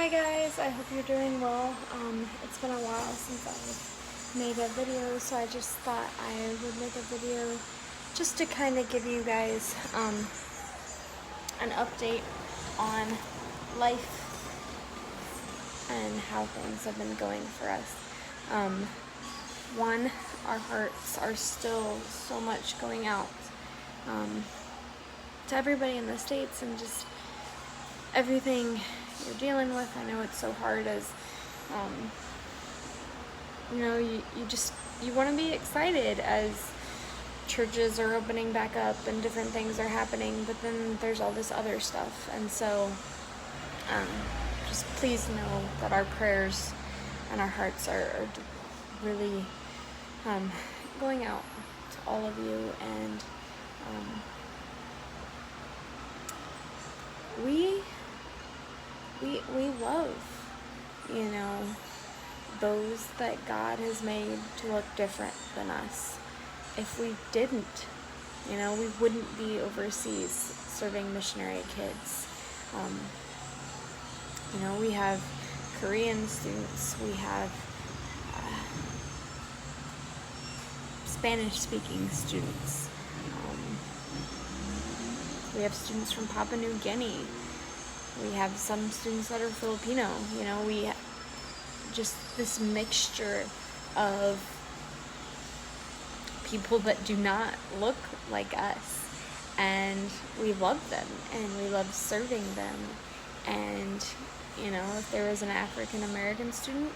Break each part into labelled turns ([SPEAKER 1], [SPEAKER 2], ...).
[SPEAKER 1] Hi guys, I hope you're doing well. It's been a while since I've made a video, so I just thought I would make a video just to kind of give you guys an update on life and how things have been going for us. One, our hearts are still so much going out to everybody in the States and just everything you're dealing with. I know it's so hard as you want to be excited as churches are opening back up and different things are happening, but then there's all this other stuff. And so just please know that our prayers and our hearts are really going out to all of you, and we love, those that God has made to look different than us. If we didn't, we wouldn't be overseas serving missionary kids. We have Korean students, we have Spanish-speaking students, we have students from Papua New Guinea, we have some students that are Filipino. We just this mixture of people that do not look like us, and we love them and we love serving them. And if there was an African American student,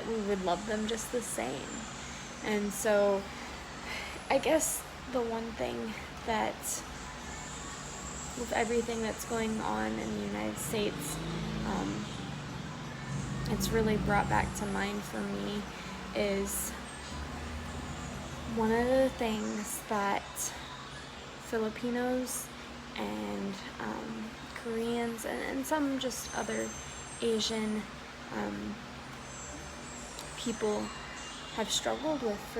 [SPEAKER 1] we would love them just the same. And so I guess the one thing that, with everything that's going on in the United States, it's really brought back to mind for me is one of the things that Filipinos and Koreans and some just other Asian people have struggled with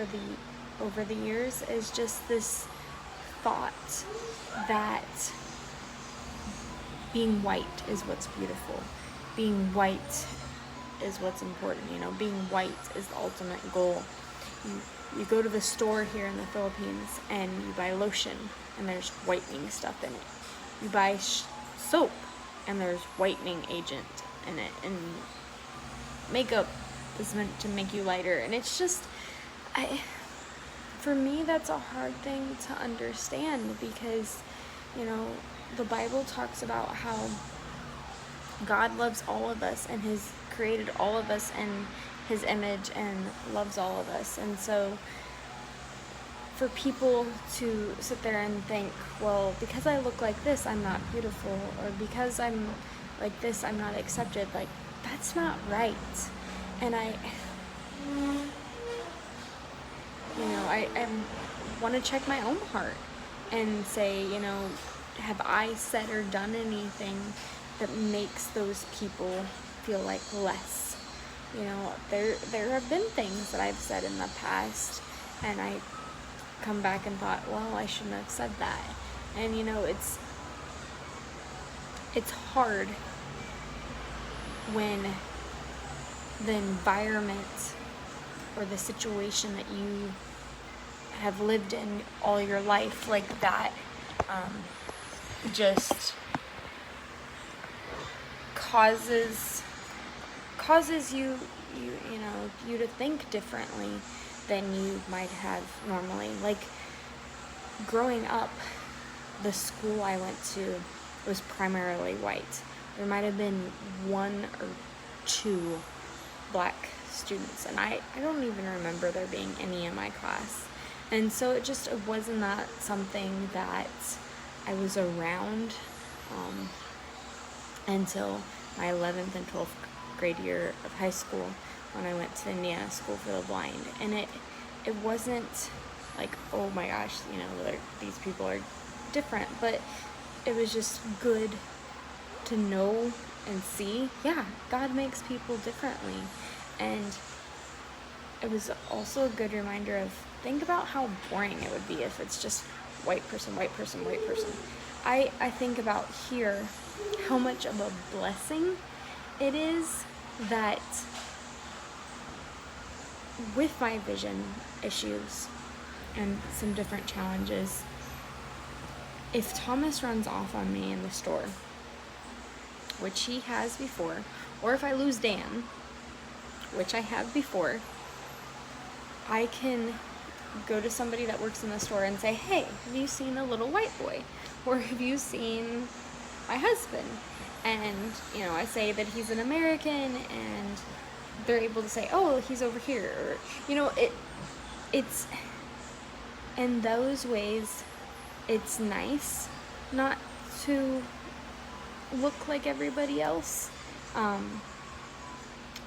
[SPEAKER 1] over the years is just this thought that being white is what's beautiful. Being white is what's important. Being white is the ultimate goal. You go to the store here in the Philippines and you buy lotion and there's whitening stuff in it. You buy soap and there's whitening agent in it. And makeup is meant to make you lighter. And it's just, for me, that's a hard thing to understand because, the Bible talks about how God loves all of us and has created all of us in His image and loves all of us. And so for people to sit there and think, well, because I look like this, I'm not beautiful, or because I'm like this, I'm not accepted, like, that's not right. And I want to check my own heart and say, have I said or done anything that makes those people feel like less? There have been things that I've said in the past, and I come back and thought, well, I shouldn't have said that. And it's hard when the environment or the situation that you have lived in all your life like that just causes you to think differently than you might have normally. Like, growing up, the school I went to was primarily white. There might have been one or two black students, and I don't even remember there being any in my class. And so it wasn't that something that I was around until my 11th and 12th grade year of high school, when I went to the Indiana School for the Blind. And it wasn't like, oh my gosh, these people are different, but it was just good to know and see, yeah, God makes people differently. And it was also a good reminder of, think about how boring it would be if it's just white person, white person, white person. I think about here how much of a blessing it is that with my vision issues and some different challenges, if Thomas runs off on me in the store, which he has before, or if I lose Dan, which I have before, I can go to somebody that works in the store and say, hey, have you seen a little white boy? Or have you seen my husband? And, I say that he's an American, and they're able to say, oh, he's over here. Or, it's, in those ways, it's nice not to look like everybody else.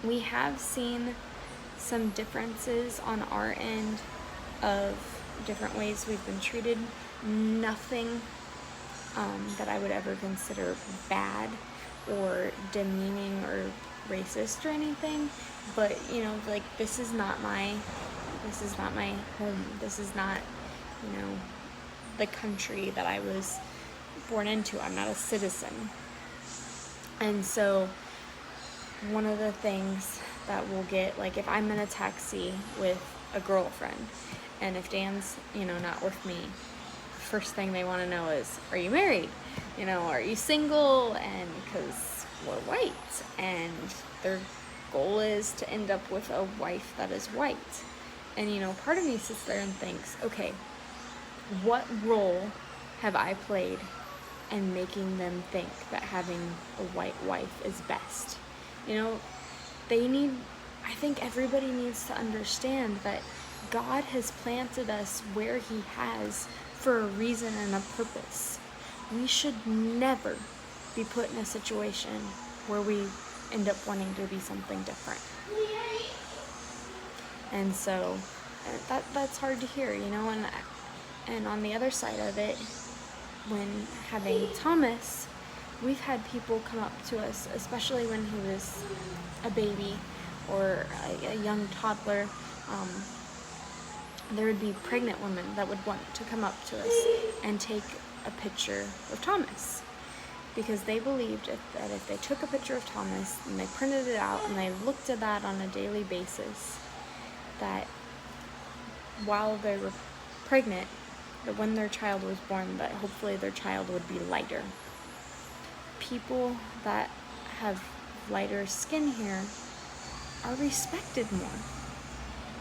[SPEAKER 1] We have seen some differences on our end of different ways we've been treated. Nothing that I would ever consider bad or demeaning or racist or anything, but this is not my home. This is not the country that I was born into. I'm not a citizen. And so one of the things that we'll get, like if I'm in a taxi with a girlfriend, and if Dan's not with me, first thing they want to know is, are you married? Are you single? And because we're white, and their goal is to end up with a wife that is white. And part of me sits there and thinks, okay, what role have I played in making them think that having a white wife is best? I think everybody needs to understand that God has planted us where He has for a reason and a purpose. We should never be put in a situation where we end up wanting to be something different. And so that's hard to hear, and on the other side of it, when having Thomas, we've had people come up to us, especially when he was a baby or a young toddler. There would be pregnant women that would want to come up to us and take a picture of Thomas, because they believed that if they took a picture of Thomas and they printed it out and they looked at that on a daily basis, that while they were pregnant, that when their child was born, that hopefully their child would be lighter. People that have lighter skin here are respected more.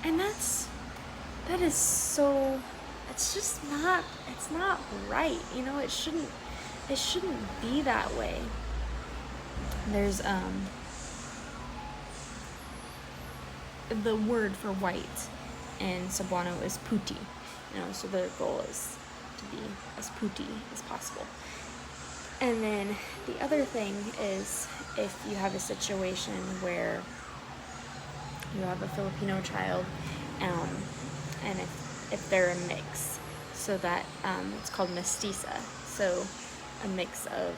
[SPEAKER 1] And that is so, it's not right. It shouldn't be that way. There's the word for white in Cebuano is puti. So the goal is to be as puti as possible. And then the other thing is, if you have a situation where you have a Filipino child, and if they're a mix, so that it's called mestiza, so a mix of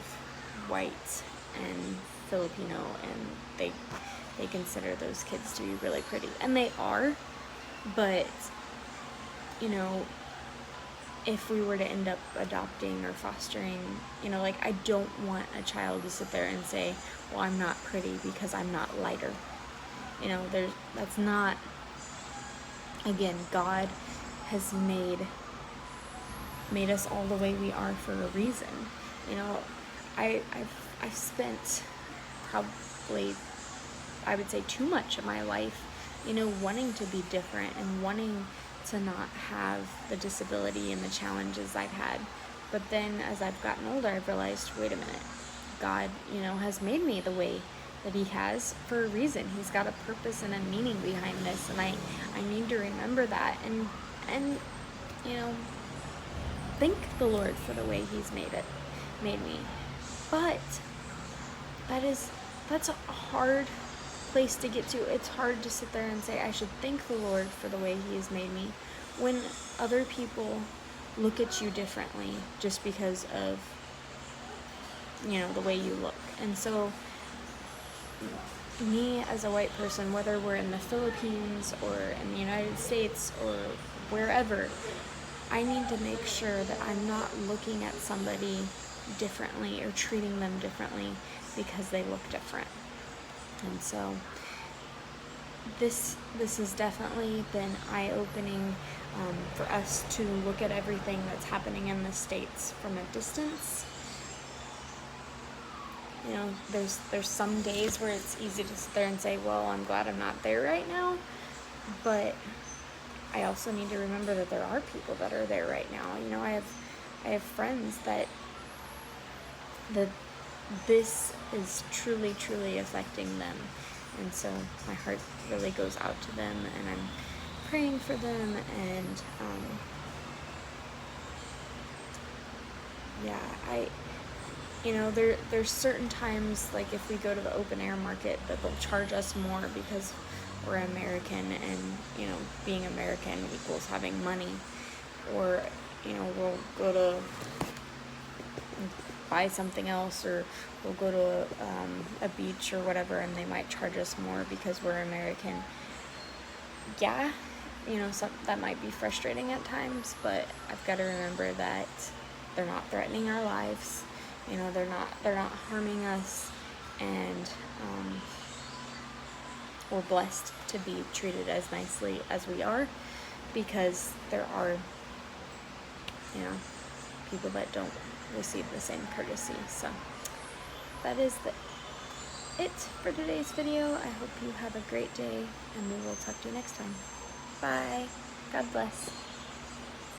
[SPEAKER 1] white and Filipino, and they consider those kids to be really pretty, and they are, but if we were to end up adopting or fostering, I don't want a child to sit there and say, well, I'm not pretty because I'm not lighter. That's not, again, God has made us all the way we are for a reason. I've spent probably, I would say, too much of my life, wanting to be different and wanting to not have the disability and the challenges I've had. But then as I've gotten older, I've realized, wait a minute, God, has made me the way that He has for a reason. He's got a purpose and a meaning behind this, and I need to remember that and thank the Lord for the way He's made me. But that's a hard place to get to. It's hard to sit there and say I should thank the Lord for the way He has made me, when other people look at you differently just because of the way you look. And so me as a white person, whether we're in the Philippines or in the United States or wherever, I need to make sure that I'm not looking at somebody differently or treating them differently because they look different. And so this has definitely been eye-opening for us to look at everything that's happening in the States from a distance. You know, there's some days where it's easy to sit there and say, well, I'm glad I'm not there right now, but I also need to remember that there are people that are there right now. You know, I have friends that this is truly, truly affecting them. And so my heart really goes out to them, and I'm praying for them. And you know, there's certain times, like if we go to the open air market, that they'll charge us more because we're American, and you know, being American equals having money. Or you know, we'll go to buy something else, or we'll go to a beach or whatever, and they might charge us more because we're American. Yeah, you know, that might be frustrating at times, but I've got to remember that they're not threatening our lives. You know, they're not harming us, and we're blessed to be treated as nicely as we are, because there are, you know, people that don't receive the same courtesy. So that is it for today's video. I hope you have a great day, and we will talk to you next time. Bye. God bless.